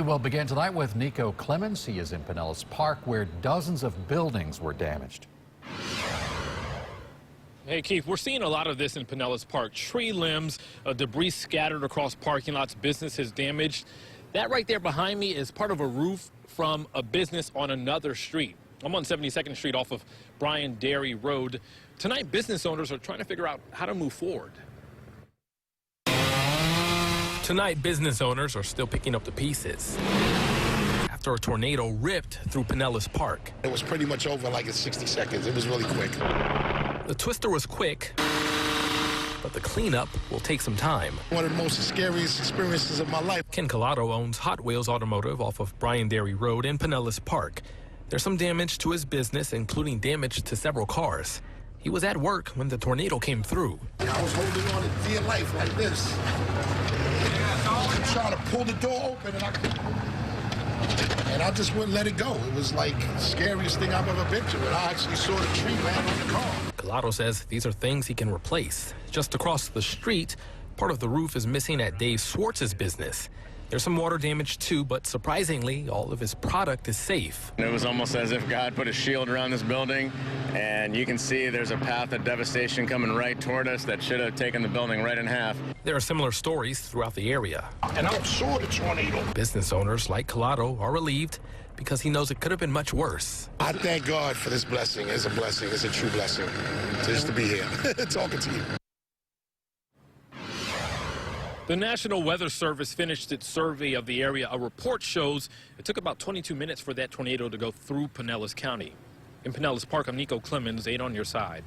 will begin tonight with Nico Clemens. He is in Pinellas Park, where dozens of buildings were damaged. Hey, Keith, we're seeing a lot of this in Pinellas Park. Tree limbs, debris scattered across parking lots, businesses damaged. That right there behind me is part of a roof from a business on another street. I'm on 72nd Street off of Brian Dairy Road. Tonight, business owners are trying to figure out how to move forward. Tonight, business owners are still picking up the pieces after a tornado ripped through Pinellas Park. It was pretty much over like in 60 seconds. It was really quick. The twister was quick, but the cleanup will take some time. One of the most scariest experiences of my life. Ken Collado owns Hot Wheels Automotive off of Brian Dairy Road in Pinellas Park. There's some damage to his business, including damage to several cars. He was at work when the tornado came through. I was holding on to dear life like this. I'm trying to pull the door open, and I just wouldn't let it go. It was like the scariest thing I've ever been to, and I actually saw the tree land on the car. Collado says these are things he can replace. Just across the street, part of the roof is missing at Dave Swartz's business. There's some water damage too, but surprisingly, all of his product is safe. It was almost as if God put a shield around this building, and you can see there's a path of devastation coming right toward us that should have taken the building right in half. There are similar stories throughout the area. And I saw the tornado. Business owners like Collado are relieved because he knows it could have been much worse. I thank God for this blessing. It's a blessing. It's a true blessing just to be here talking to you. The National Weather Service finished its survey of the area. A report shows it took about 22 minutes for that tornado to go through Pinellas County. In Pinellas Park, I'm Nico Clemens, 8 on your side.